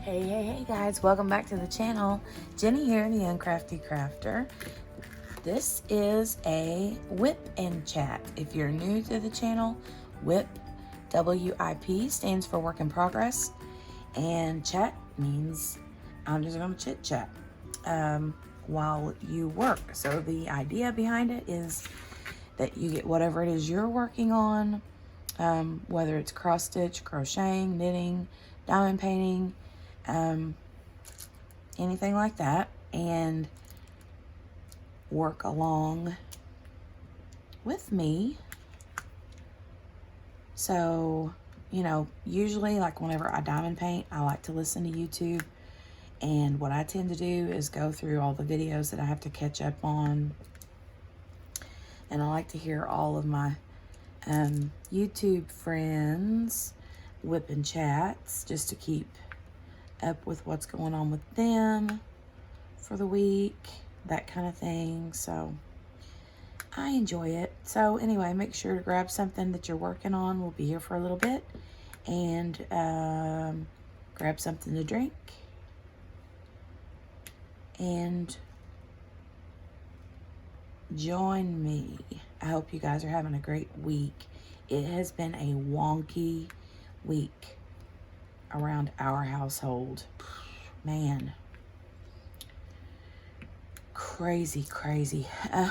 Hey guys, welcome back to the channel. Jenny here, the Crafty Crafter. This is a WIP and chat. If you're new to the channel, WIP, W-I-P, stands for work in progress, and chat means I'm just gonna chit chat while you work. So the idea behind it is that you get whatever it is you're working on, whether it's cross stitch, crocheting, knitting, diamond painting, anything like that, and work along with me. So, you know, usually like whenever I diamond paint, I like to listen to YouTube, and what I tend to do is go through all the videos that I have to catch up on, and I like to hear all of my YouTube friends WIP and chats just to keep up with what's going on with them for the week, that kind of thing. So I enjoy it. So anyway, make sure to grab something that you're working on. We'll be here for a little bit, and grab something to drink and join me. I hope you guys are having a great week. It has been a wonky week around our household. Man, crazy.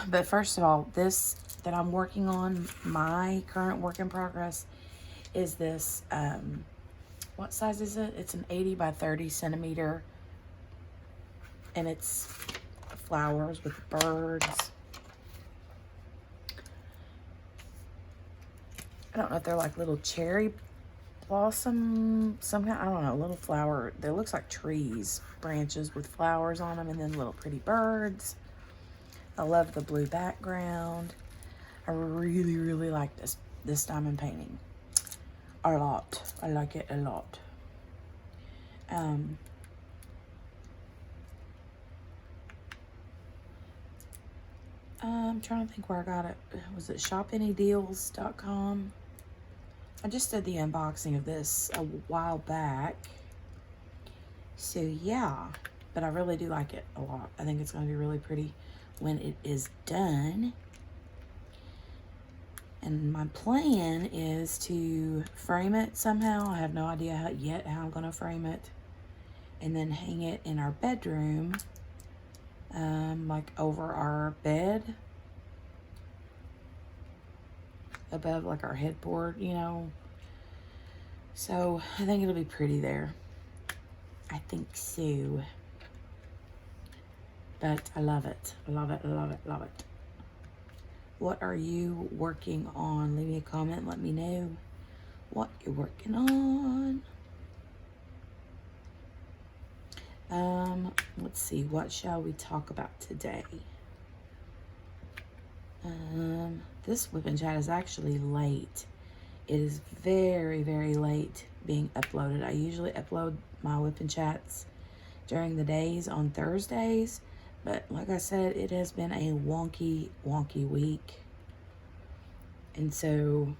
But first of all, this that I'm working on, my current work in progress, is this, what size is it? It's an 80 by 30 centimeter, and it's flowers with birds. I don't know if they're like little cherry blossom, somehow, I don't know, little flower. There looks like trees, branches with flowers on them, and then little pretty birds. I love the blue background. I really like this diamond painting a lot. I like it a lot. I'm trying to think where I got it. Was it shopanydeals.com? I just did the unboxing of this a while back. So yeah, but I really do like it a lot. I think it's going to be really pretty when it is done. And my plan is to frame it somehow. I have no idea how I'm going to frame it. And then hang it in our bedroom, like over our bed, above like our headboard, you know. So I think it'll be pretty there. I think so. But I love it. I love it. What are you working on? Leave me a comment. Let me know what you're working on. Let's see. What shall we talk about today? This WIP and chat is actually late. It is very late being uploaded. I usually upload my WIP and chats during the days on Thursdays, but like I said, it has been a wonky week, and so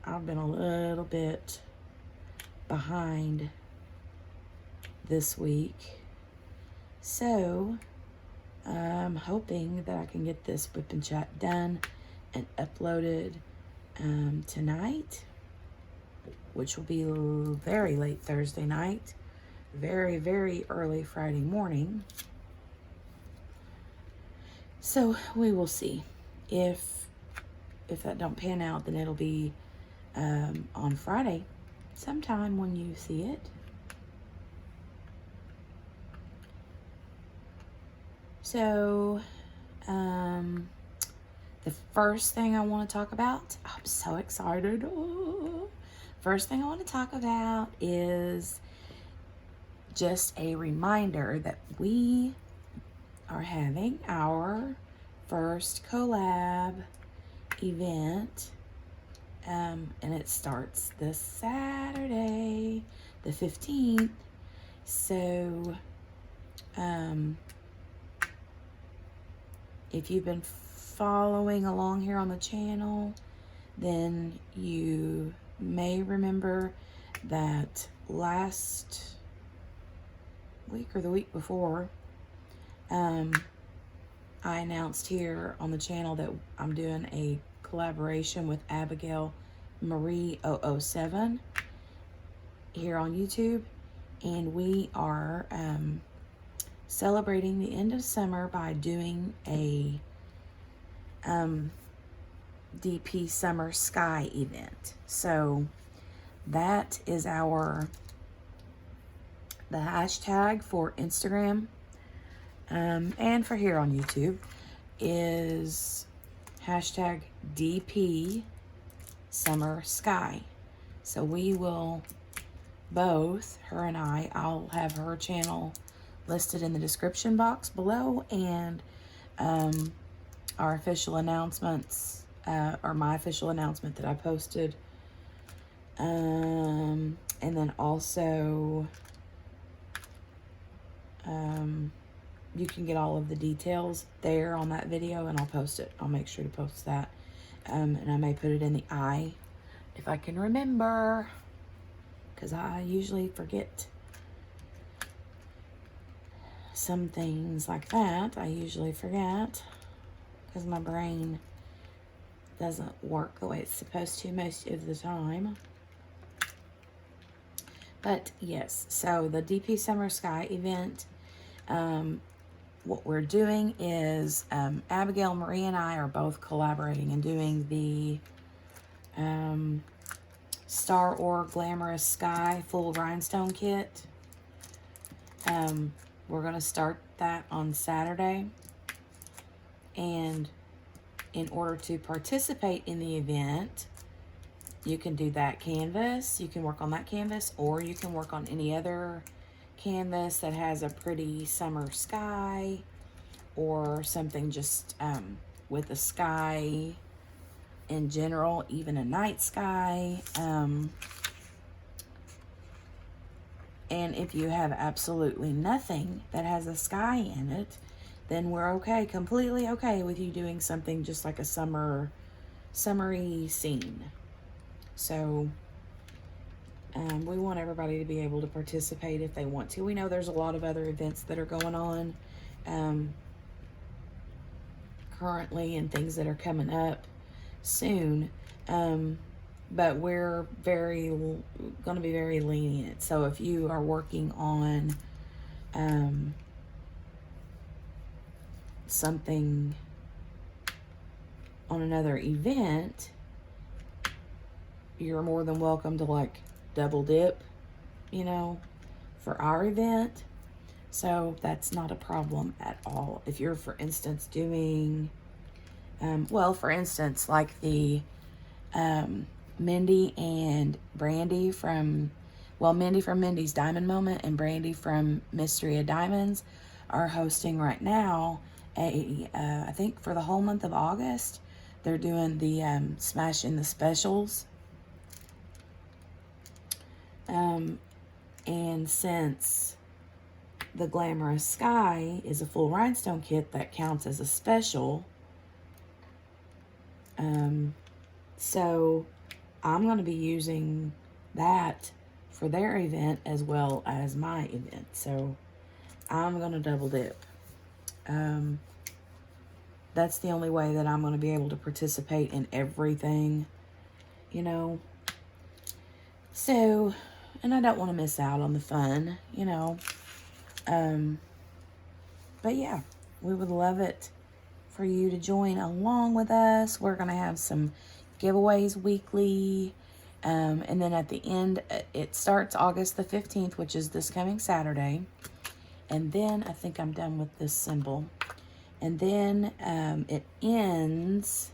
I've been a little bit behind this week. So I'm hoping that I can get this WIP and chat done and uploaded tonight, which will be very late Thursday night, very early Friday morning. So we will see. If that don't pan out, then it'll be on Friday sometime when you see it. So the first thing I want to talk about, I'm so excited. Oh. First thing I want to talk about is just a reminder that we are having our first collab event, and it starts this Saturday, the 15th. So if you've been following along here on the channel, then you may remember that last week or the week before, I announced here on the channel that I'm doing a collaboration with Abigail Marie 007 here on YouTube, and we are celebrating the end of summer by doing a DP Summer Sky event. So that is the hashtag for Instagram and for here on YouTube is hashtag DP Summer Sky. So we will both, her and I'll have her channel listed in the description box below, and our official announcements, or my official announcement that I posted, and then also you can get all of the details there on that video, and I'll post it. I'll make sure to post that, and I may put it in the eye if I can remember, because I usually forget some things like that. I usually forget because my brain doesn't work the way it's supposed to most of the time. But yes, so the DP Summer Sky event, what we're doing is Abigail Marie and I are both collaborating and doing the Star Or Glamorous Sky full rhinestone kit. We're going to start that on Saturday, and in order to participate in the event, you can do that canvas, you can work on that canvas, or you can work on any other canvas that has a pretty summer sky, or something just with a sky in general, even a night sky. And if you have absolutely nothing that has a sky in it, then we're okay, completely okay with you doing something just like a summery scene. So we want everybody to be able to participate if they want to. We know there's a lot of other events that are going on currently, and things that are coming up soon. But we're going to be very lenient. So if you are working on something on another event, you're more than welcome to like double dip, you know, for our event. So that's not a problem at all. If you're, for instance, doing, well, for instance, like the Mindy and Brandy from, well, Mindy from Mindy's Diamond Moment and Brandy from Mystery of Diamonds are hosting right now I think for the whole month of August, they're doing the Smash in the Specials. And since the Glamorous Sky is a full rhinestone kit, that counts as a special. So I'm going to be using that for their event as well as my event. So I'm going to double dip. That's the only way that I'm going to be able to participate in everything, you know. So, and I don't want to miss out on the fun, you know. But yeah, we would love it for you to join along with us. We're going to have some giveaways weekly. And then at the end, it starts August the 15th, which is this coming Saturday. And then I think I'm done with this symbol. And then it ends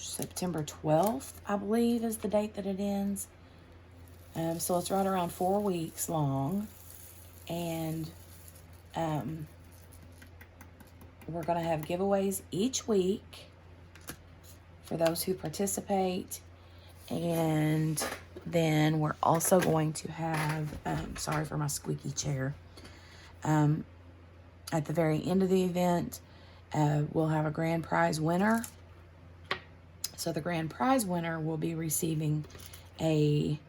September 12th, I believe, is the date that it ends. So it's right around 4 weeks long. And we're going to have giveaways each week for those who participate. And then we're also going to have, sorry for my squeaky chair. At the very end of the event, we'll have a grand prize winner. So the grand prize winner will be receiving a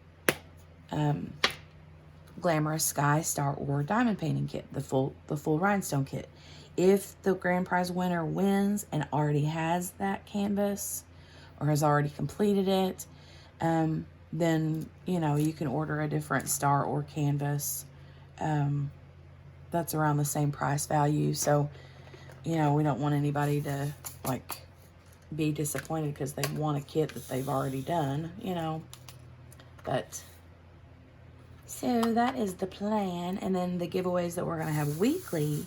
Glamorous Sky, Star, or Diamond Painting Kit, the full rhinestone kit. If the grand prize winner wins and already has that canvas or has already completed it, then, you know, you can order a different star or canvas that's around the same price value. So, you know, we don't want anybody to, like, be disappointed because they want a kit that they've already done, you know. But, so that is the plan. And then the giveaways that we're going to have weekly,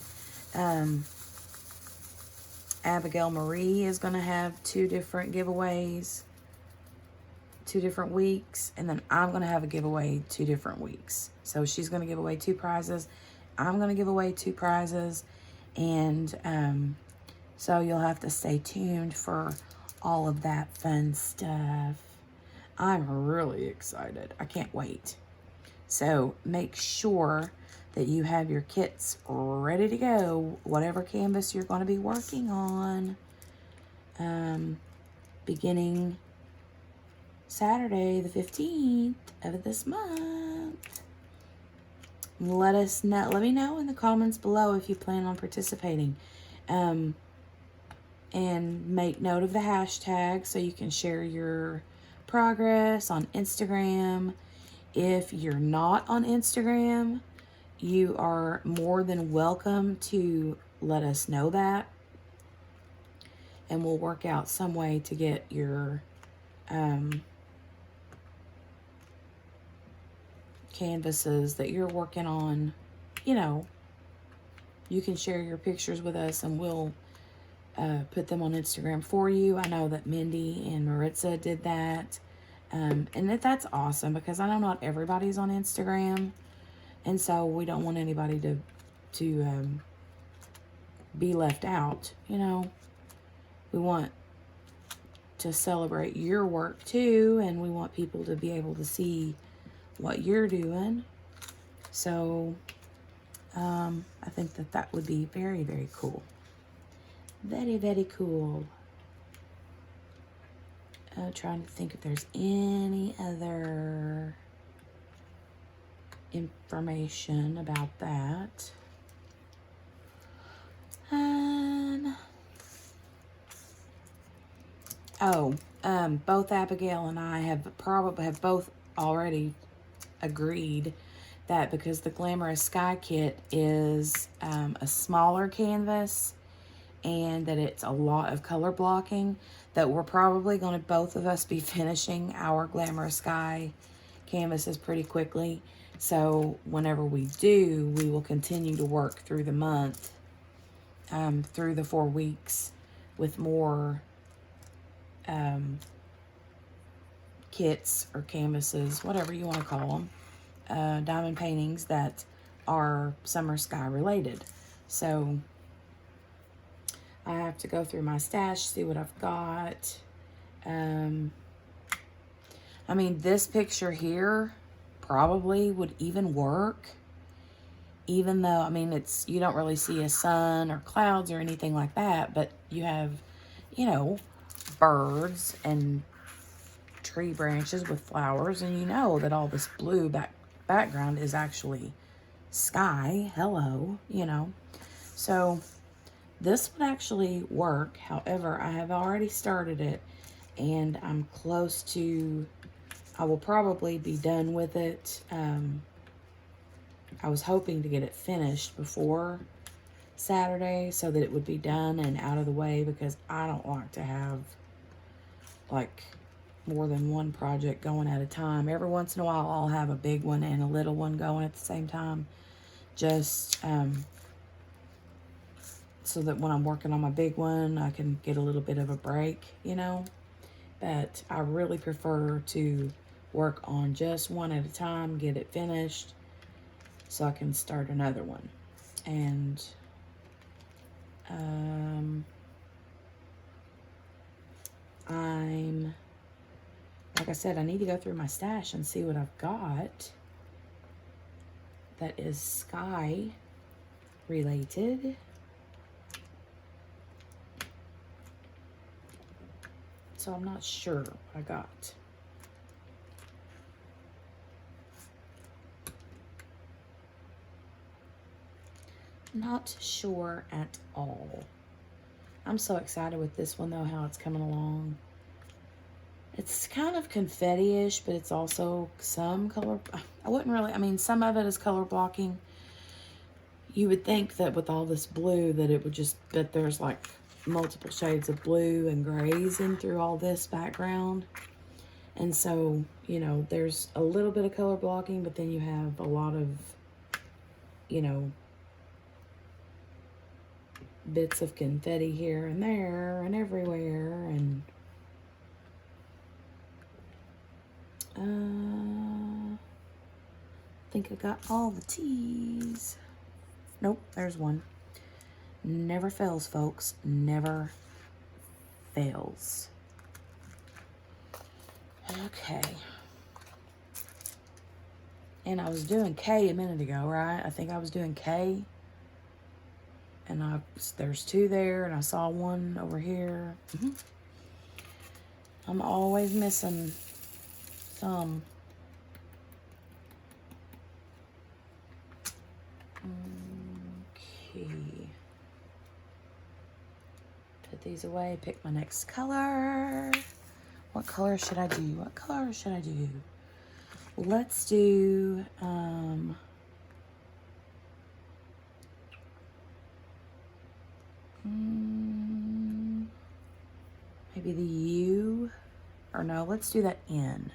Abigail Marie is going to have 2 different giveaways, 2 different weeks, and then I'm going to have a giveaway 2 different weeks. So she's going to give away 2 prizes. I'm going to give away 2 prizes, and so you'll have to stay tuned for all of that fun stuff. I'm really excited. I can't wait. So make sure that you have your kits ready to go, whatever canvas you're going to be working on, beginning Saturday the 15th of this month. Let us know. Let me know in the comments below if you plan on participating. And make note of the hashtag so you can share your progress on Instagram. If you're not on Instagram, you are more than welcome to let us know that. And we'll work out some way to get your canvases that you're working on. You know, you can share your pictures with us and we'll put them on Instagram for you. I know that Mindy and Maritza did that. And that's awesome because I know not everybody's on Instagram. And so we don't want anybody to be left out, you know. We want to celebrate your work too, and we want people to be able to see what you're doing. So I think that would be very, very cool. Very, very cool. Trying to think if there's any other information about that. Both Abigail and I have both already agreed that because the Glamorous Sky kit is a smaller canvas and that it's a lot of color blocking, that we're probably going to both of us be finishing our Glamorous Sky canvases pretty quickly. So whenever we do, we will continue to work through the month, through the 4 weeks with more kits or canvases, whatever you want to call them, diamond paintings that are summer sky related. So I have to go through my stash, see what I've got. I mean, this picture here probably would even work, even though, I mean, you don't really see a sun or clouds or anything like that, but you have, you know, birds and tree branches with flowers, and you know that all this blue background is actually sky. Hello, you know. So this would actually work. However, I have already started it, and I'm close to, I will probably be done with it. I was hoping to get it finished before Saturday so that it would be done and out of the way, because I don't like to have like more than one project going at a time. Every once in a while I'll have a big one and a little one going at the same time, just so that when I'm working on my big one I can get a little bit of a break, you know. But I really prefer to work on just one at a time, get it finished, so I can start another one. And like I said, I need to go through my stash and see what I've got that is sky related. So I'm not sure what I got. Not sure at all. I'm so excited with this one though, how it's coming along. It's kind of confetti-ish, but it's also some color. I wouldn't really, I mean, some of it is color blocking. You would think that with all this blue that it would just, that there's like multiple shades of blue and grays in through all this background. And so, you know, there's a little bit of color blocking, but then you have a lot of, you know, bits of confetti here and there and everywhere. And I think I got all the T's. Nope, there's one. Never fails, folks. Never fails. Okay. And I was doing K a minute ago, right? I think I was doing K. And there's two there, and I saw one over here. I'm always missing some. Okay. Put these away, pick my next color. What color should I do? What color should I do? Let's do, maybe the U, or no, let's do that N.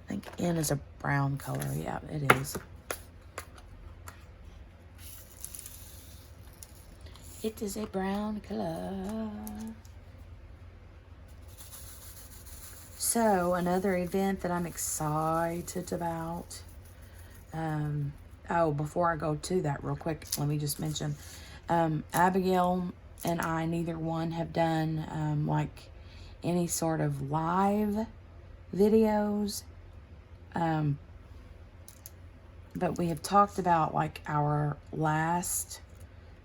I think N is a brown color. Yeah, it is. It is a brown color. So, another event that I'm excited about. Oh, before I go to that real quick, let me just mention, Abigail and I, neither one have done, like, any sort of live videos. But we have talked about, like, our last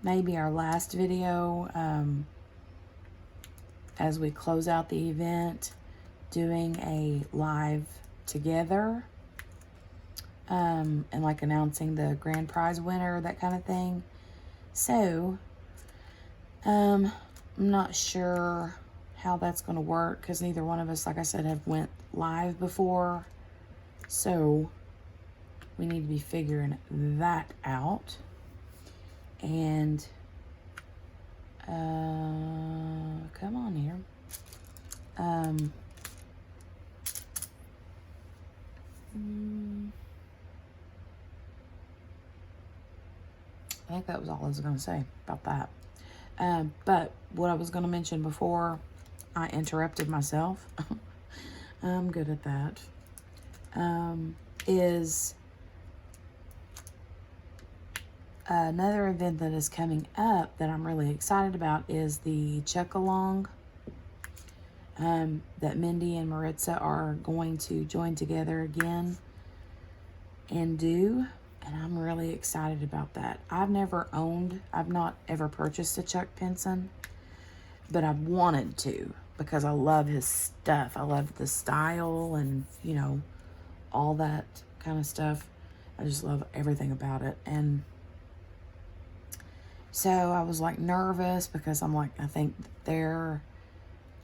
video, as we close out the event, doing a live together, and like announcing the grand prize winner, that kind of thing. So, I'm not sure how that's going to work, because neither one of us, like I said, have went live before. So, we need to be figuring that out. And, come on here. I think that was all I was going to say about that. But what I was going to mention before I interrupted myself, I'm good at that, is another event that is coming up that I'm really excited about is the Chuck-along that Mindy and Maritza are going to join together again and do. And I'm really excited about that. I've not ever purchased a Chuck Pinson, but I've wanted to, because I love his stuff. I love the style and, you know, all that kind of stuff. I just love everything about it. And so I was like nervous, because I'm like, I think their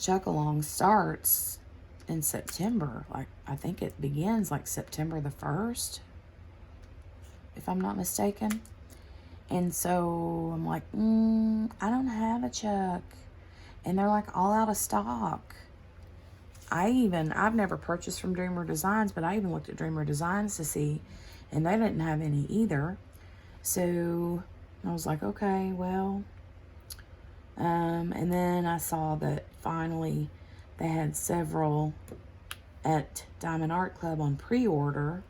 Chuck-along starts in September. Like, I think it begins like September the 1st. If I'm not mistaken. And so I'm like, I don't have a Chuck. And they're like all out of stock. I've never purchased from Dreamer Designs, but I even looked at Dreamer Designs to see, and they didn't have any either. So I was like, okay, well. And then I saw that finally they had several at Diamond Art Club on pre-order.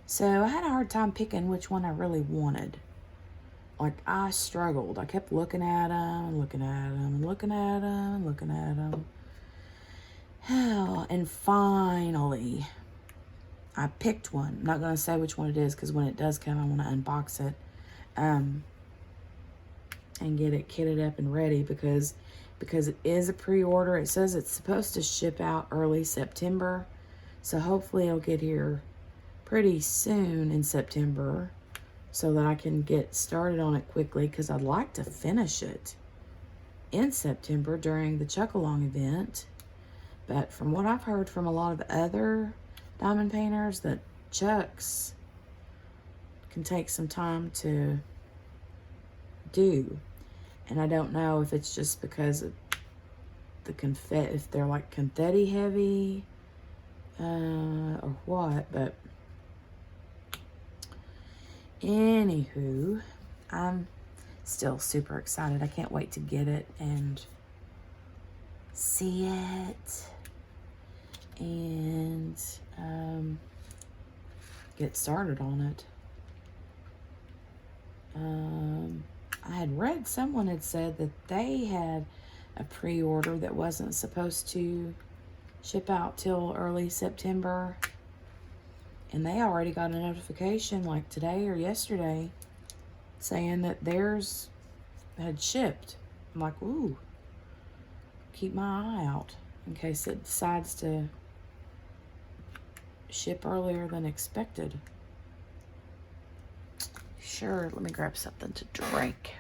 So I had a hard time picking which one I really wanted. Like, I struggled. I kept looking at them and looking at them and looking at them and looking at them. And finally, I picked one. I'm not going to say which one it is, because when it does come, I want to unbox it. And get it kitted up and ready, because it is a pre-order. It says it's supposed to ship out early September. So hopefully it'll get here pretty soon in September. so that I can get started on it quickly, because I'd like to finish it in September during the Chuck-along event. But from what I've heard from a lot of the other diamond painters, that Chucks can take some time to do. And I don't know if it's just because of the confetti, if they're like confetti heavy, or what, but anywho, I'm still super excited. I can't wait to get it and see it and get started on it. I had read, someone had said that they had a pre-order that wasn't supposed to ship out till early September, and they already got a notification like today or yesterday saying that theirs had shipped. I'm like, ooh, keep my eye out in case it decides to ship earlier than expected. Sure, let me grab something to drink.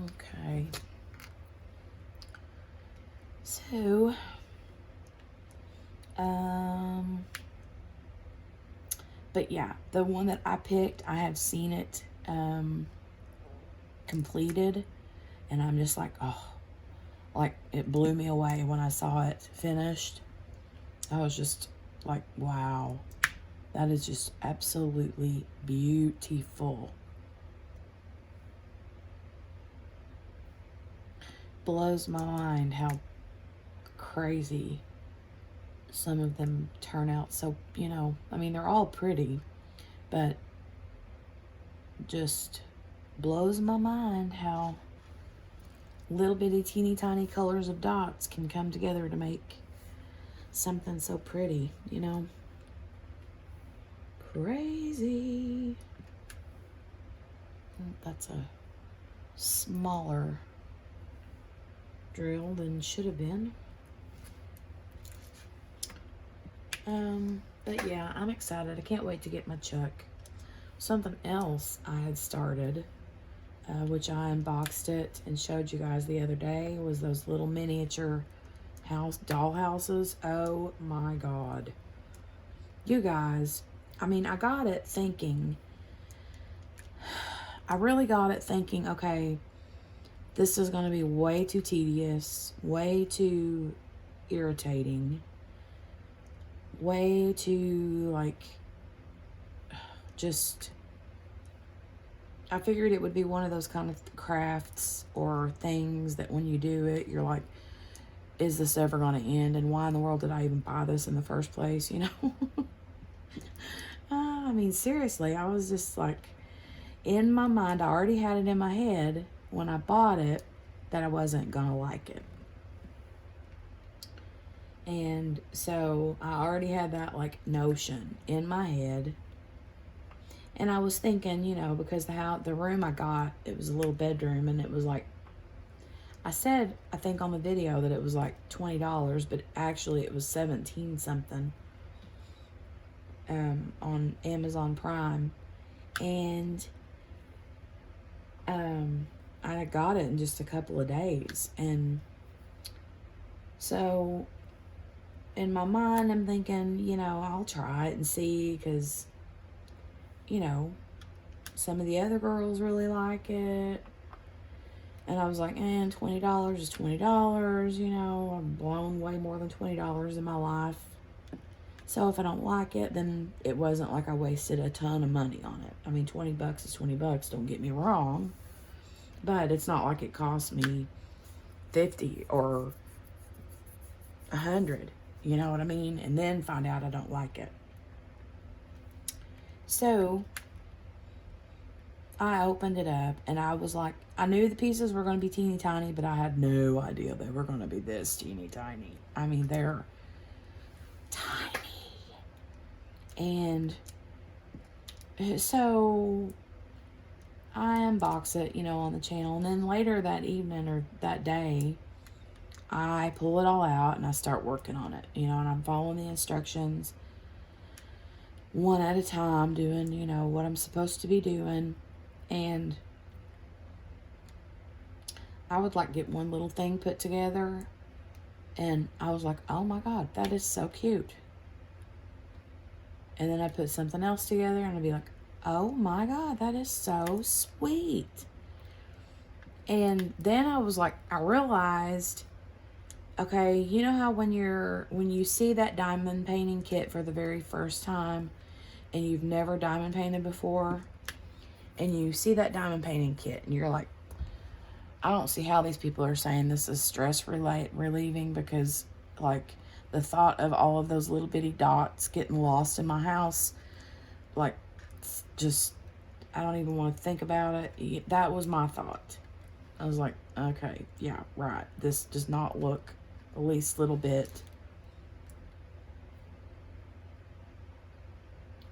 Okay. So, but yeah, the one that I picked, I have seen it completed, and I'm just like, oh, like it blew me away when I saw it finished. I was just like, wow, that is just absolutely beautiful. Blows my mind how crazy some of them turn out. So, you know, I mean, they're all pretty, but just blows my mind how little bitty teeny tiny colors of dots can come together to make something so pretty, you know. Crazy. That's a smaller drill than should have been. But yeah, I'm excited. I can't wait to get my Chuck. Something else I had started, which I unboxed it and showed you guys the other day, was those little miniature dollhouses. Oh my God. You guys, I mean, I got it thinking, I really got it thinking, okay, this is going to be way too tedious, way too irritating, way too, like, just, I figured it would be one of those kind of crafts or things that when you do it, you're like, is this ever going to end? And why in the world did I even buy this in the first place, you know? I mean, seriously, I was just like, in my mind, I already had it in my head when I bought it that I wasn't gonna like it. And so I already had that like notion in my head. And I was thinking, you know, because the room I got, it was a little bedroom, and it was like, I said, I think on the video that it was like $20, but actually it was 17 something on Amazon Prime. And I got it in just a couple of days. And so in my mind, I'm thinking, you know, I'll try it and see, because, you know, some of the other girls really like it. And I was like, $20 is $20, you know, I've blown way more than $20 in my life. So if I don't like it, then it wasn't like I wasted a ton of money on it. I mean, 20 bucks is 20 bucks, don't get me wrong. But it's not like it cost me 50 or 100, you know what I mean? And then find out I don't like it. So I opened it up, and I was like, I knew the pieces were going to be teeny tiny, but I had no idea they were going to be this teeny tiny. I mean, they're tiny. And so I unbox it, you know, on the channel. And then later that evening or that day, I pull it all out and I start working on it, you know, and I'm following the instructions one at a time, doing, you know, what I'm supposed to be doing. And I would like get one little thing put together and I was like, oh my God, that is so cute. And then I put something else together and I'd be like, oh my God, that is so sweet. And then I was like, I realized, okay, you know how when you see that diamond painting kit for the very first time and you've never diamond painted before, and you see that diamond painting kit and you're like, I don't see how these people are saying this is stress relieving, because like the thought of all of those little bitty dots getting lost in my house, like, just, I don't even want to think about it. That was my thought. I was like, okay, yeah, right. This does not look the least little bit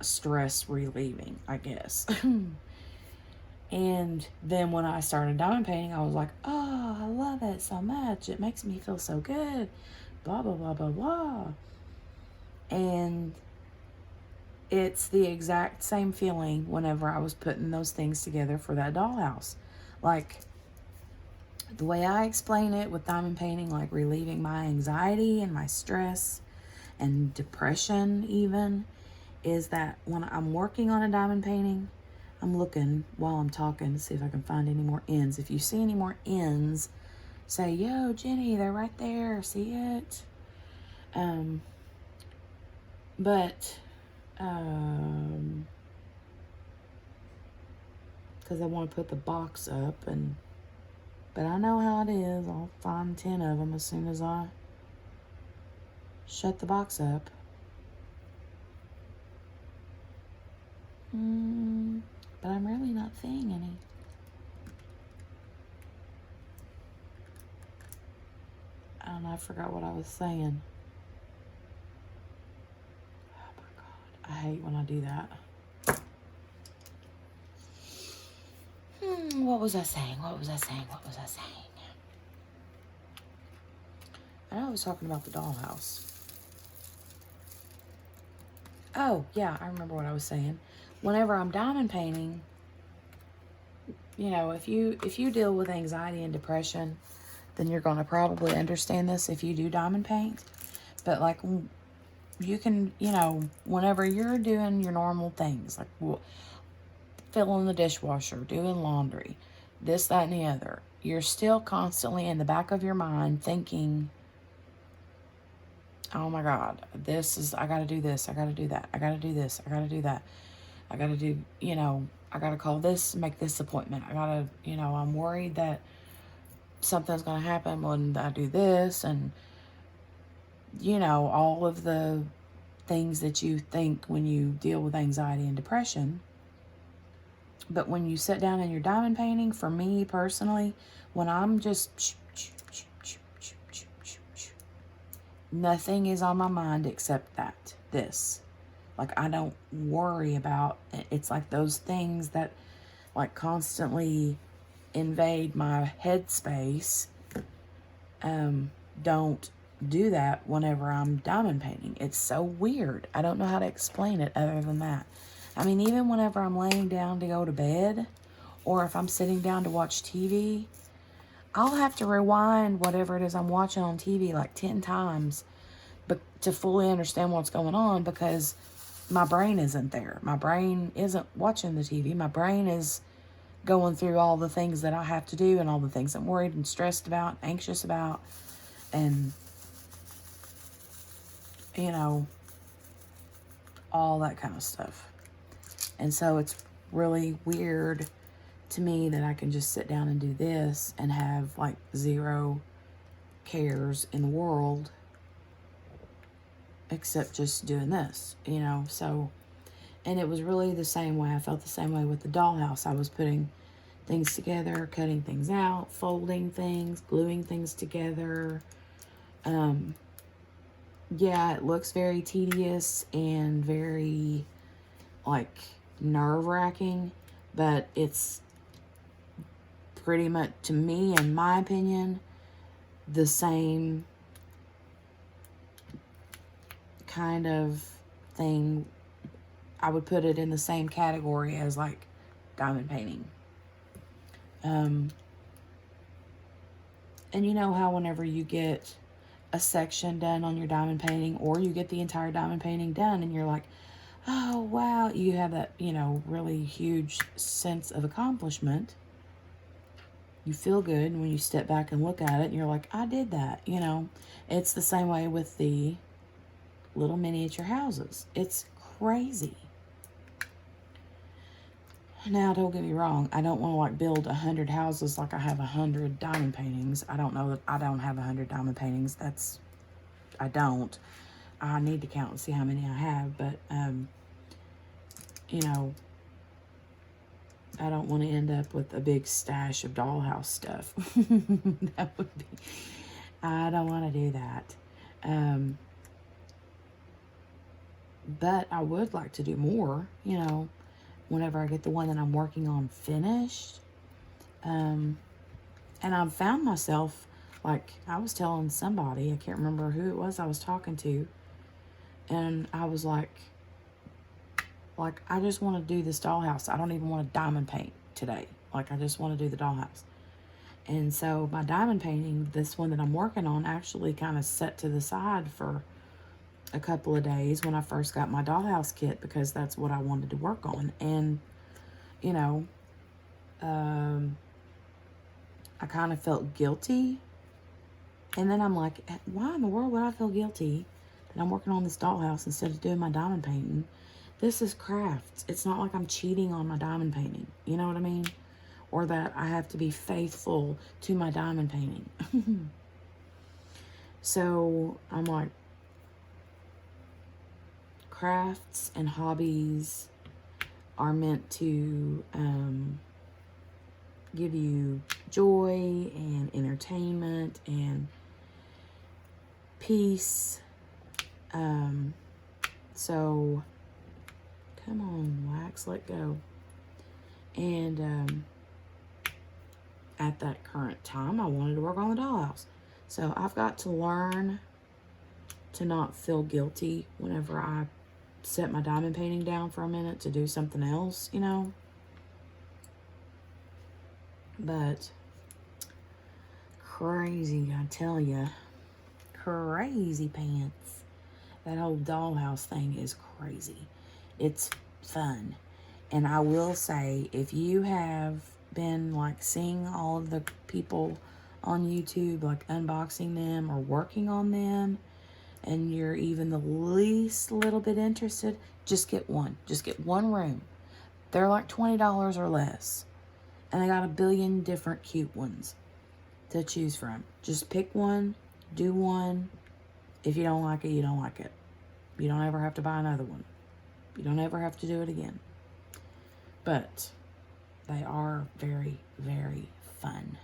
stress relieving, I guess. And then when I started diamond painting, I was like, oh, I love it so much. It makes me feel so good. Blah, blah, blah, blah, blah. And it's the exact same feeling whenever I was putting those things together for that dollhouse. Like, the way I explain it with diamond painting, like relieving my anxiety and my stress and depression even, is that when I'm working on a diamond painting, I'm looking while I'm talking to see if I can find any more ends. If you see any more ends, say, yo, Jenny, they're right there. See it? Because I want to put the box up, but I know how it is. I'll find 10 of them as soon as I shut the box up. But I'm really not seeing any. I don't know, I forgot what I was saying. Oh my God, I hate when I do that. What was I saying? I know I was talking about the dollhouse. Oh, yeah, I remember what I was saying. Whenever I'm diamond painting, you know, if you deal with anxiety and depression, then you're going to probably understand this if you do diamond paint. But like, you can, you know, whenever you're doing your normal things, like filling the dishwasher, doing laundry, this, that, and the other, you're still constantly in the back of your mind thinking, oh my God, I got to do this, I got to do that, I got to do this, I got to do that, I got to do, you know, I got to call this, make this appointment, I got to, you know, I'm worried that something's going to happen when I do this, and, you know, all of the things that you think when you deal with anxiety and depression. But when you sit down and you're diamond painting, for me personally, when I'm just nothing is on my mind except this. Like, I don't worry about, it's like those things that like constantly invade my headspace, don't do that whenever I'm diamond painting. It's so weird. I don't know how to explain it other than that. I mean, even whenever I'm laying down to go to bed, or if I'm sitting down to watch TV, I'll have to rewind whatever it is I'm watching on TV like 10 times but to fully understand what's going on, because my brain isn't there. My brain isn't watching the TV. My brain is going through all the things that I have to do and all the things I'm worried and stressed about, anxious about, and, you know, all that kind of stuff. And so it's really weird to me that I can just sit down and do this and have like zero cares in the world except just doing this, you know. So, and it was really the same way. I felt the same way with the dollhouse. I was putting things together, cutting things out, folding things, gluing things together. Yeah, it looks very tedious and very like nerve-wracking, but it's pretty much, to me, in my opinion, the same kind of thing. I would put it in the same category as like diamond painting. And you know how whenever you get a section done on your diamond painting, or you get the entire diamond painting done and you're like, oh wow, you have that, you know, really huge sense of accomplishment. You feel good when you step back and look at it and you're like, I did that, you know. It's the same way with the little miniature houses. It's crazy. Now, don't get me wrong. I don't want to like build 100 houses like I have 100 diamond paintings. I don't know that I don't have 100 diamond paintings. I don't. I need to count and see how many I have, but, you know, I don't want to end up with a big stash of Dollhouse stuff. That would be, I don't want to do that. But I would like to do more, you know, whenever I get the one that I'm working on finished. And I've found myself, like, I was telling somebody, I can't remember who it was I was talking to, and I was like, I just want to do this dollhouse. I don't even want to diamond paint today. Like, I just want to do the dollhouse. And so my diamond painting, this one that I'm working on, actually kind of set to the side for a couple of days when I first got my dollhouse kit, because that's what I wanted to work on. And, you know, I kind of felt guilty. And then I'm like, why in the world would I feel guilty that I'm working on this dollhouse instead of doing my diamond painting? This is crafts. It's not like I'm cheating on my diamond painting. You know what I mean? Or that I have to be faithful to my diamond painting. So I'm like, crafts and hobbies are meant to give you joy and entertainment and peace. So come on, wax, let go. And at that current time, I wanted to work on the dollhouse. So I've got to learn to not feel guilty whenever I set my diamond painting down for a minute to do something else, you know. But crazy, I tell you. Crazy pants. That whole dollhouse thing is crazy. It's fun. And I will say, if you have been like seeing all of the people on YouTube like unboxing them or working on them, and you're even the least little bit interested, just get one. Just get one room. They're like $20 or less. And they got a billion different cute ones to choose from. Just pick one, do one. If you don't like it, you don't like it. You don't ever have to buy another one. You don't ever have to do it again. But they are very, very fun.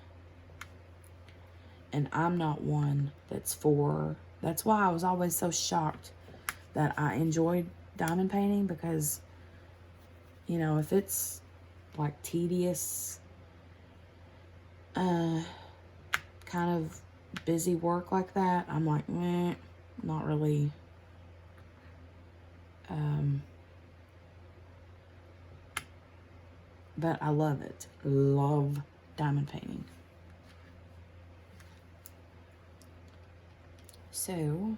And I'm not one that's for... That's why I was always so shocked that I enjoyed diamond painting, because, you know, if it's like tedious, kind of busy work like that, I'm like, meh, not really. But I love it. Love diamond painting. So,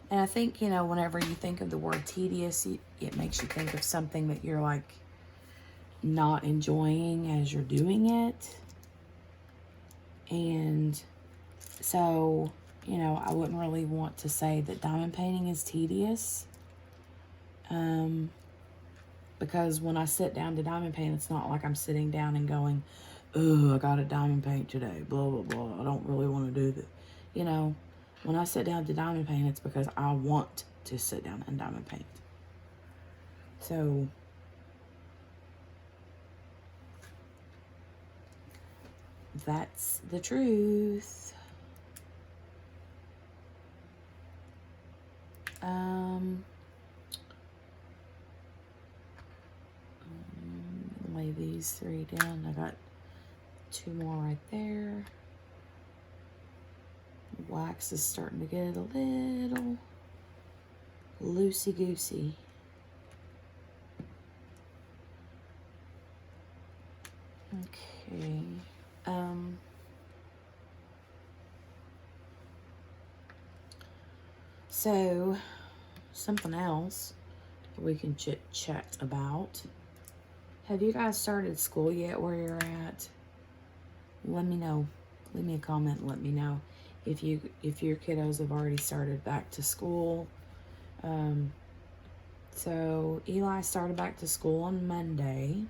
and I think, you know, whenever you think of the word tedious, it makes you think of something that you're like not enjoying as you're doing it. And so, you know, I wouldn't really want to say that diamond painting is tedious. Because when I sit down to diamond paint, it's not like I'm sitting down and going, oh, I got a diamond paint today, blah, blah, blah. I don't really want to do this. You know, when I sit down to diamond paint, it's because I want to sit down and diamond paint. So, that's the truth. Lay these three down. I got 2 more right there. Wax is starting to get a little loosey-goosey. Okay. So, something else we can chit-chat about. Have you guys started school yet where you're at? Let me know. Leave me a comment and let me know if your kiddos have already started back to school. So Eli started back to school on Monday.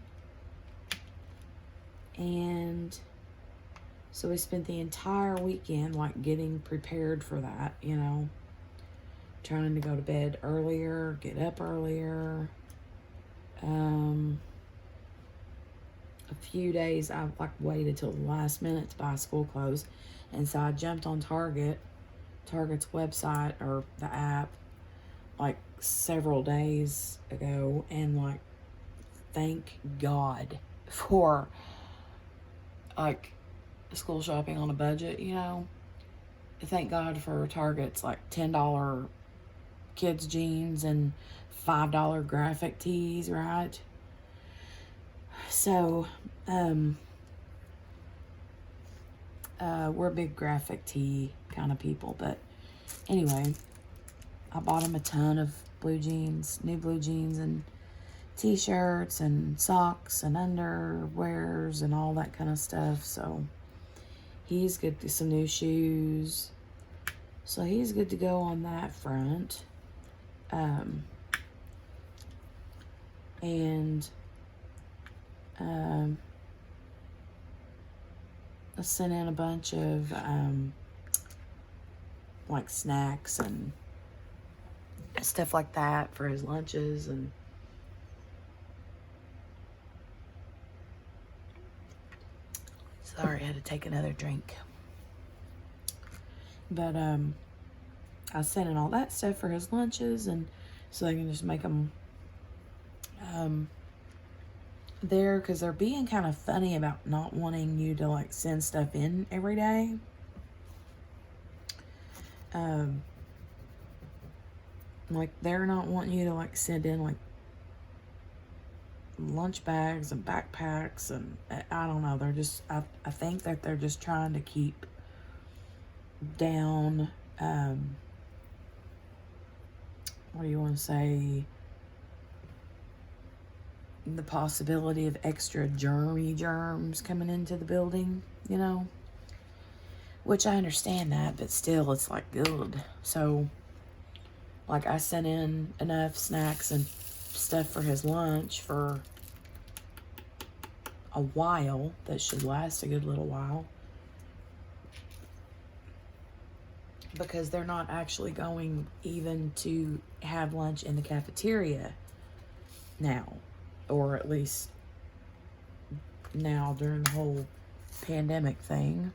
And so we spent the entire weekend like getting prepared for that, you know. Trying to go to bed earlier, get up earlier. A few days I like waited till the last minute to buy school clothes, and so I jumped on Target's website or the app like several days ago, and like thank God for like school shopping on a budget, you know. Thank God for Target's like $10 kids jeans and $5 graphic tees, right? So, we're big graphic tee kind of people, but anyway, I bought him a ton of blue jeans, new blue jeans, and t-shirts and socks and underwears and all that kind of stuff. So he's good to some new shoes. So he's good to go on that front. I sent in a bunch of like snacks and stuff like that for his lunches, and sorry, I had to take another drink. But I sent in all that stuff for his lunches, and so they can just make them there, because they're being kind of funny about not wanting you to like send stuff in every day. Like they're not wanting you to like send in like lunch bags and backpacks, and I don't know, they're just I think that they're just trying to keep down what do you want to say, the possibility of extra germs coming into the building, you know, which I understand that, but still it's like good. So like I sent in enough snacks and stuff for his lunch for a while that should last a good little while, because they're not actually going even to have lunch in the cafeteria now, or at least now during the whole pandemic thing.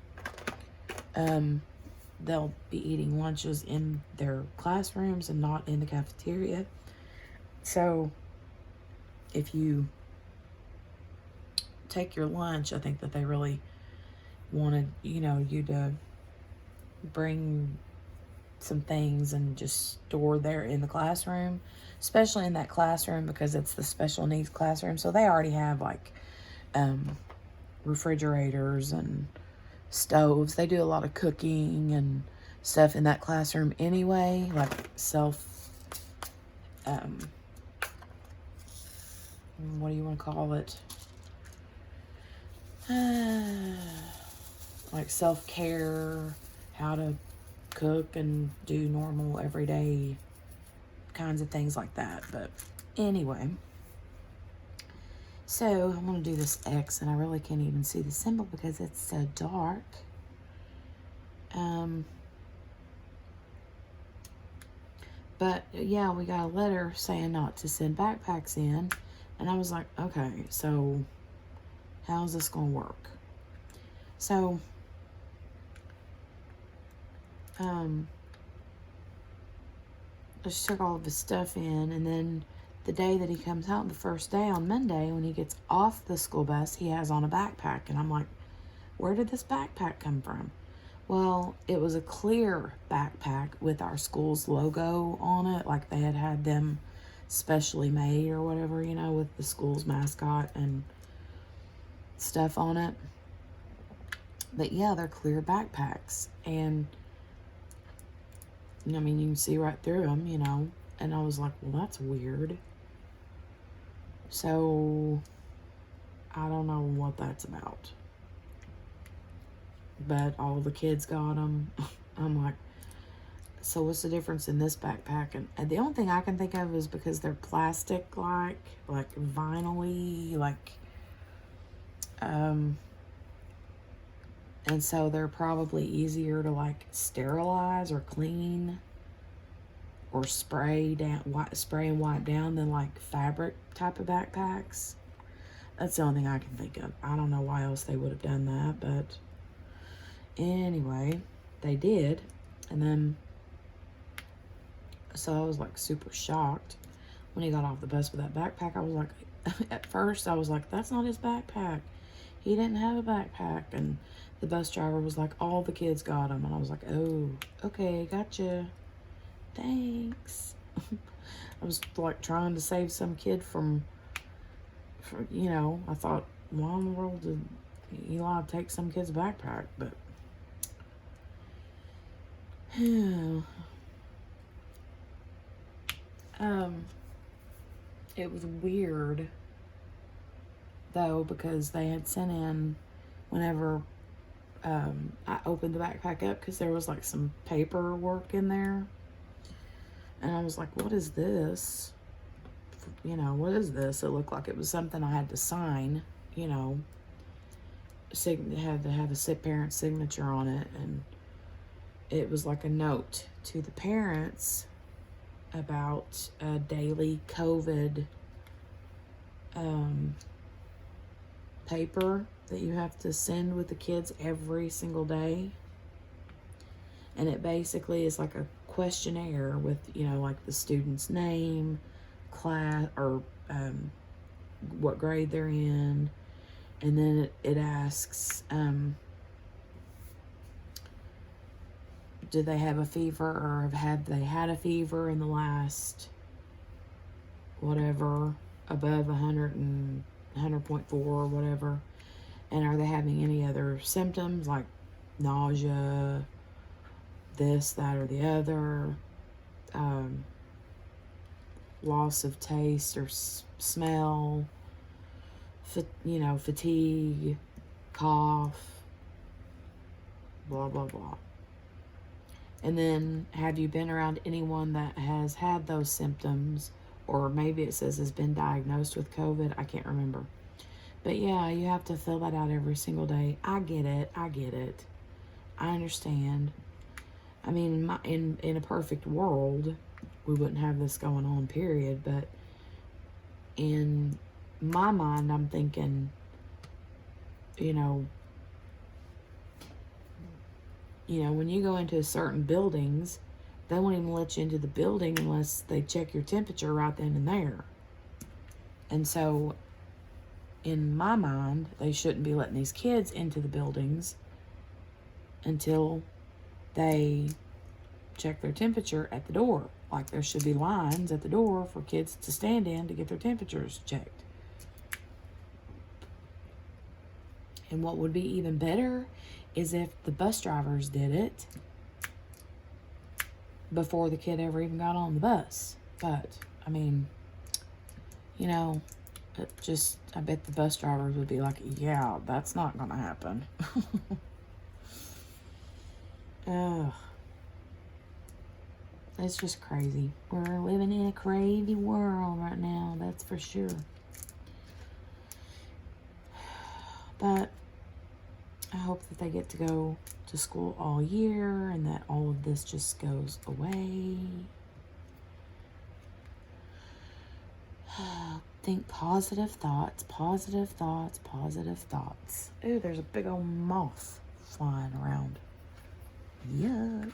They'll be eating lunches in their classrooms and not in the cafeteria. So if you take your lunch, I think that they really wanted, you know, you to bring some things and just store there in the classroom, especially in that classroom, because it's the special needs classroom. So they already have like refrigerators and stoves. They do a lot of cooking and stuff in that classroom anyway, like what do you want to call it? Like self-care, how to cook and do normal everyday kinds of things like that. But anyway, so I'm going to do this X, and I really can't even see the symbol because it's so dark. But yeah, we got a letter saying not to send backpacks in, and I was like, okay, so how's this going to work? So I just took all of his stuff in, and then the day that he comes out, the first day on Monday, when he gets off the school bus, he has on a backpack, and I'm like, where did this backpack come from? Well, it was a clear backpack with our school's logo on it. Like they had them specially made or whatever, you know, with the school's mascot and stuff on it. But yeah, they're clear backpacks. And I mean, you can see right through them, you know. And I was like, well, that's weird. So I don't know what that's about. But all the kids got them. I'm like, so what's the difference in this backpack? And the only thing I can think of is because they're plastic, like vinyl-y, like, and so they're probably easier to like sterilize or clean or spray and wipe down than like fabric type of backpacks. That's the only thing I can think of. I don't know why else they would have done that, but anyway, they did. And then, so I was like super shocked when he got off the bus with that backpack. I was like, at first I was like, that's not his backpack. He didn't have a backpack. And the bus driver was like, all the kids got them. And I was like, oh, okay, gotcha. Thanks. I was like trying to save some kid from, you know, I thought, why in the world did Eli take some kid's backpack? But it was weird though, because they had sent in, whenever I opened the backpack up, because there was like some paperwork in there, and I was like, what is this? You know, what is this? It looked like it was something I had to sign, you know, had to have a parent signature on it, and it was like a note to the parents about a daily COVID paper that you have to send with the kids every single day. And it basically is like a questionnaire with, you know, like the student's name, class, or what grade they're in. And then it asks, did they have a fever, or have they had a fever in the last, whatever, above 100.4 or whatever. And are they having any other symptoms like nausea, this, that, or the other, loss of taste or smell, you know, fatigue, cough, blah, blah, blah. And then, have you been around anyone that has had those symptoms, or maybe it says has been diagnosed with COVID? I can't remember. But yeah, you have to fill that out every single day. I get it. I understand. I mean, in a perfect world, we wouldn't have this going on, period. But in my mind, I'm thinking, you know, when you go into certain buildings, they won't even let you into the building unless they check your temperature right then and there. And so, in my mind, they shouldn't be letting these kids into the buildings until they check their temperature at the door. Like, there should be lines at the door for kids to stand in to get their temperatures checked. And what would be even better is if the bus drivers did it before the kid ever even got on the bus. But, I mean, you know, I bet the bus drivers would be like, yeah, that's not gonna happen. Ugh. It's just crazy. We're living in a crazy world right now, that's for sure. But I hope that they get to go to school all year and that all of this just goes away. Think positive thoughts, positive thoughts, positive thoughts. Ooh, there's a big old moth flying around. Yuck.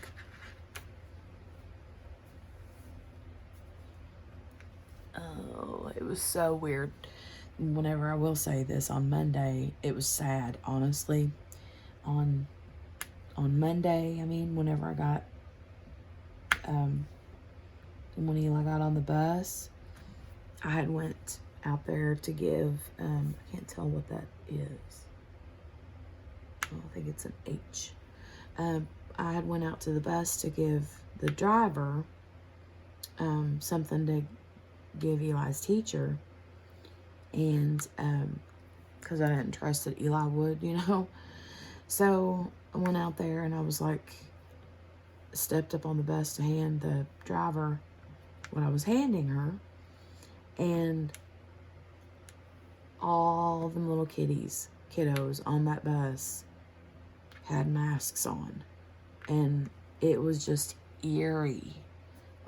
Oh, it was so weird. Whenever, I will say this, on Monday, it was sad, honestly. on Monday, I mean, whenever I got, when Eli got on the bus, I had went out there to give, I can't tell what that is. I think it's an H. I had went out to the bus to give the driver something to give Eli's teacher, and because I didn't trust that Eli would, you know. So I went out there and I was like, stepped up on the bus to hand the driver what I was handing her, and all them little kiddos on that bus had masks on, and it was just eerie,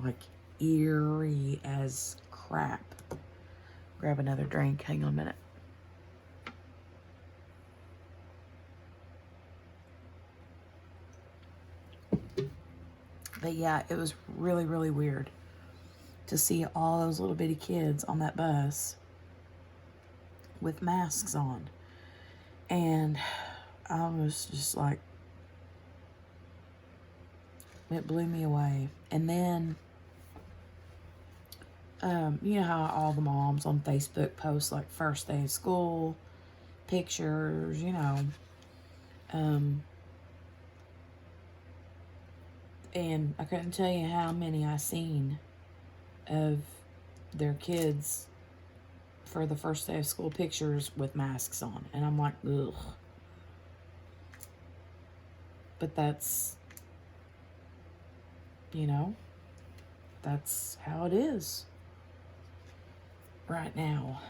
like eerie as crap. Grab another drink, hang on a minute. But yeah, it was really, really weird to see all those little bitty kids on that bus with masks on. And I was just like, it blew me away. And then, you know how all the moms on Facebook post like first day of school pictures, you know. And I couldn't tell you how many I seen of their kids for the first day of school pictures with masks on. And I'm like, ugh. But that's, you know, that's how it is right now.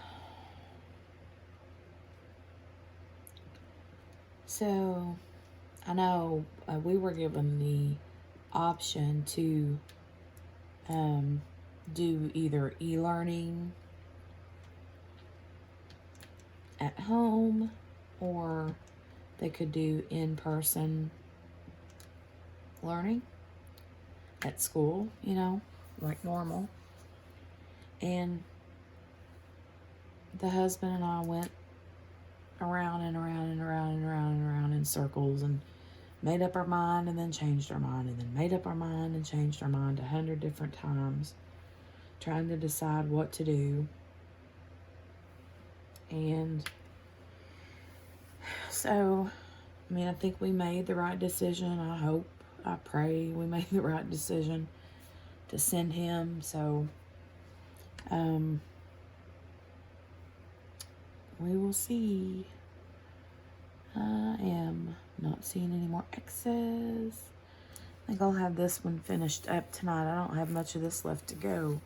So, I know we were given the option to do either e-learning at home, or they could do in-person learning at school, you know, like normal. And the husband and I went around and around and around and around and around in circles, and made up our mind and then changed our mind, and then made up our mind and changed our mind 100 different times, trying to decide what to do. And so, I mean, I think we made the right decision. I pray we made the right decision to send him. So, we will see. I am not seeing any more X's. I think I'll have this one finished up tonight. I don't have much of this left to go.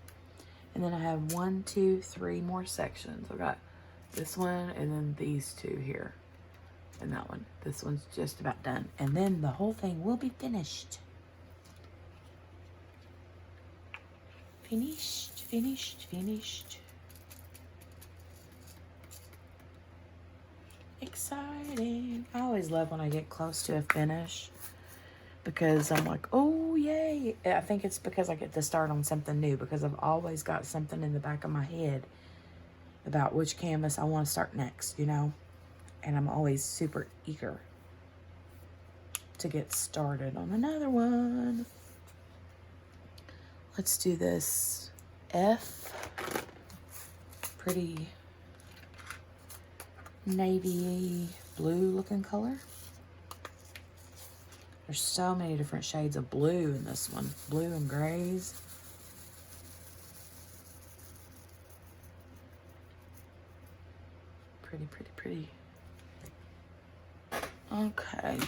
And then I have 1, 2, 3 more sections. I've got this one and then these two here. And that one. This one's just about done. And then the whole thing will be finished. Finished, finished, finished. Exciting. I always love when I get close to a finish, because I'm like, oh yay. I think it's because I get to start on something new, because I've always got something in the back of my head about which canvas I want to start next, you know. And I'm always super eager to get started on another one. Let's do this F. Pretty navy blue looking color. There's so many different shades of blue in this one. Blue and grays. Pretty, pretty, pretty. Okay.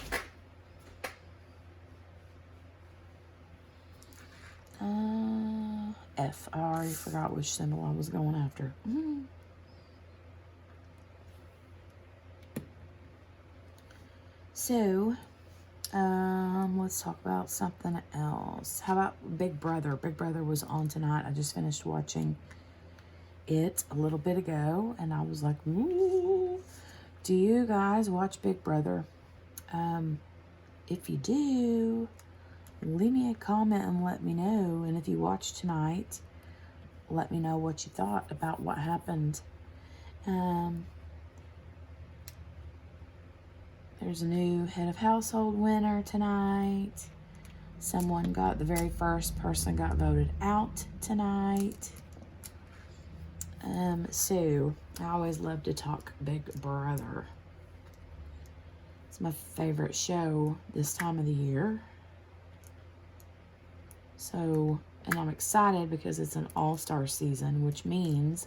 F. I already forgot which symbol I was going after. So, let's talk about something else. How about Big Brother? Big Brother was on tonight. I just finished watching it a little bit ago, and I was like, ooh. Do you guys watch Big Brother? If you do, leave me a comment and let me know. And if you watched tonight, let me know what you thought about what happened. There's a new head of household winner tonight. The very first person got voted out tonight. So, I always love to talk Big Brother. It's my favorite show this time of the year. So, and I'm excited because it's an all-star season, which means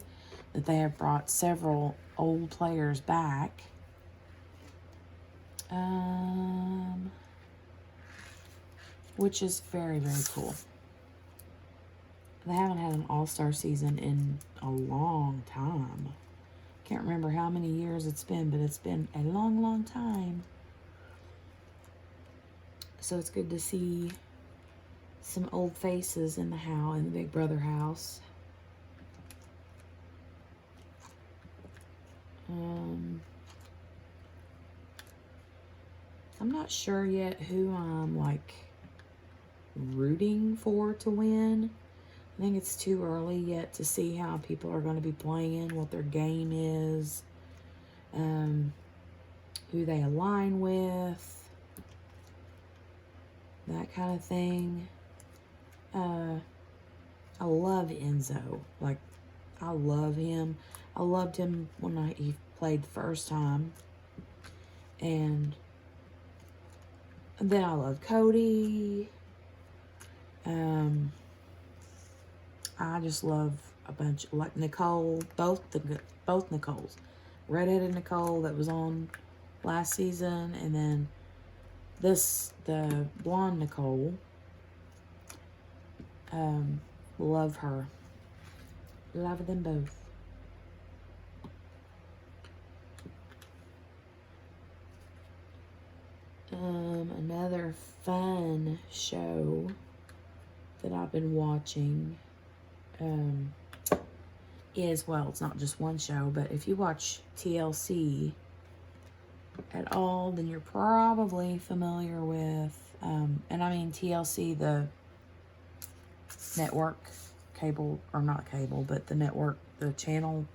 that they have brought several old players back. Which is very, very cool. They haven't had an all-star season in a long time. Can't remember how many years it's been, but it's been a long, long time. So it's good to see some old faces in the house, in the Big Brother house. I'm not sure yet who I'm like rooting for to win. I think it's too early yet to see how people are going to be playing, what their game is, who they align with, that kind of thing. I love Enzo. Like, I love him. I loved him when he played the first time. And then I love Cody. I just love a bunch, like Nicole, both Nicoles. Redheaded Nicole that was on last season, and then the blonde Nicole. Love her. Love them both. Another fun show that I've been watching is, well, it's not just one show, but if you watch TLC at all, then you're probably familiar with, and I mean TLC, the network, cable, or not cable, but the network, the channel.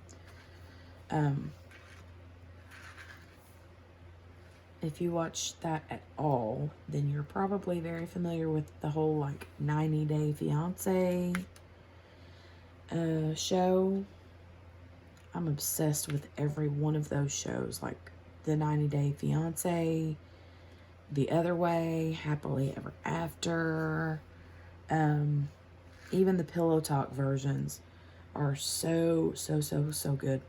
If you watch that at all, then you're probably very familiar with the whole, like, 90 Day Fiance show. I'm obsessed with every one of those shows, like the 90 Day Fiance, The Other Way, Happily Ever After. Even the Pillow Talk versions are so good.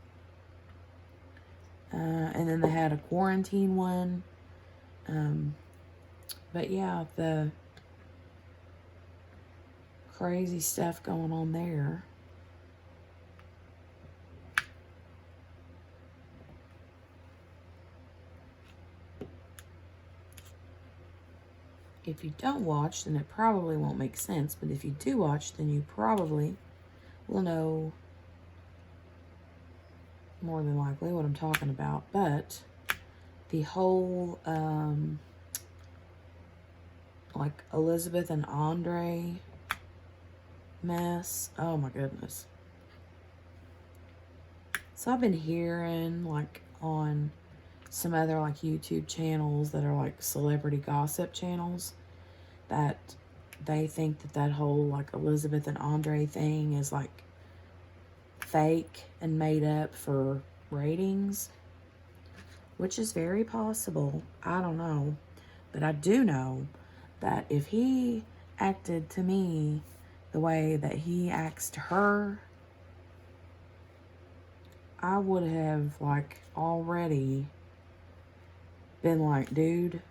And then they had a quarantine one. But yeah, the crazy stuff going on there. If you don't watch, then it probably won't make sense. But if you do watch, then you probably will know, more than likely, what I'm talking about. But the whole, like, Elizabeth and Andre mess. Oh my goodness. So I've been hearing, like, on some other, like, YouTube channels that are like celebrity gossip channels, that they think that whole, like, Elizabeth and Andre thing is like fake and made up for ratings, which is very possible. I don't know, but I do know that if he acted to me the way that he acts to her, I would have, like, already been like, dude,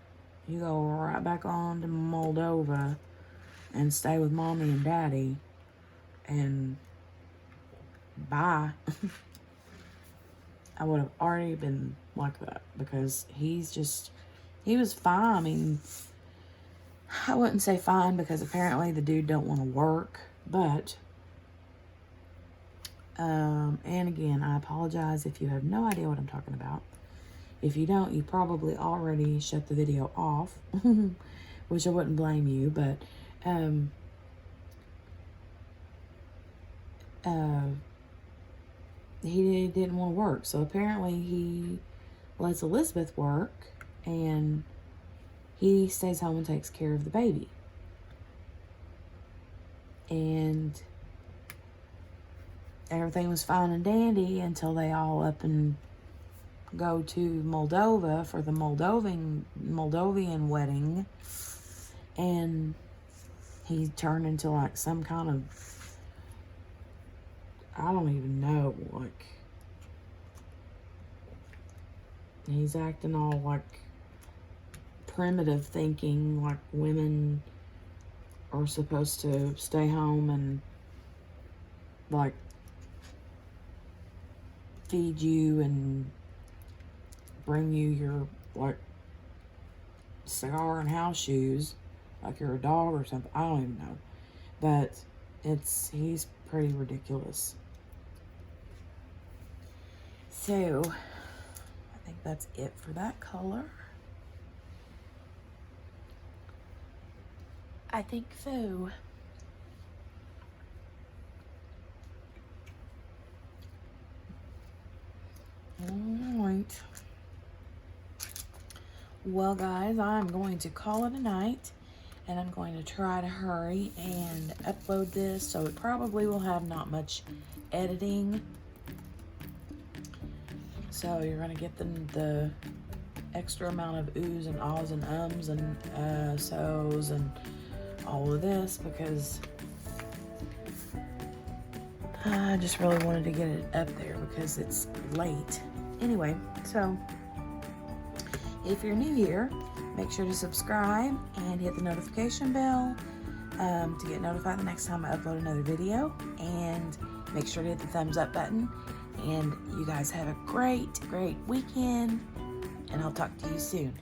you go right back on to Moldova and stay with mommy and daddy, and bye. I would have already been like that, because he was fine. I mean, I wouldn't say fine, because apparently the dude don't want to work, but, and again, I apologize if you have no idea what I'm talking about. If you don't, you probably already shut the video off, which I wouldn't blame you, but he didn't want to work. So apparently he lets Elizabeth work, and he stays home and takes care of the baby. And everything was fine and dandy until they all up and go to Moldova for the Moldovan wedding. And he turned into like some kind of, I don't even know, like, he's acting all like primitive, thinking like women are supposed to stay home and like feed you and bring you your like cigar and house shoes like you're a dog or something. I don't even know, but he's pretty ridiculous. So I think that's it for that color. I think so. Alright. Well, guys, I'm going to call it a night, and I'm going to try to hurry and upload this, so it probably will have not much editing. So you're going to get the extra amount of oohs and ahs and ums and so's and all of this, because I just really wanted to get it up there because it's late. Anyway, so if you're new here, make sure to subscribe and hit the notification bell to get notified the next time I upload another video. And make sure to hit the thumbs up button. And you guys have a great, great weekend. And I'll talk to you soon.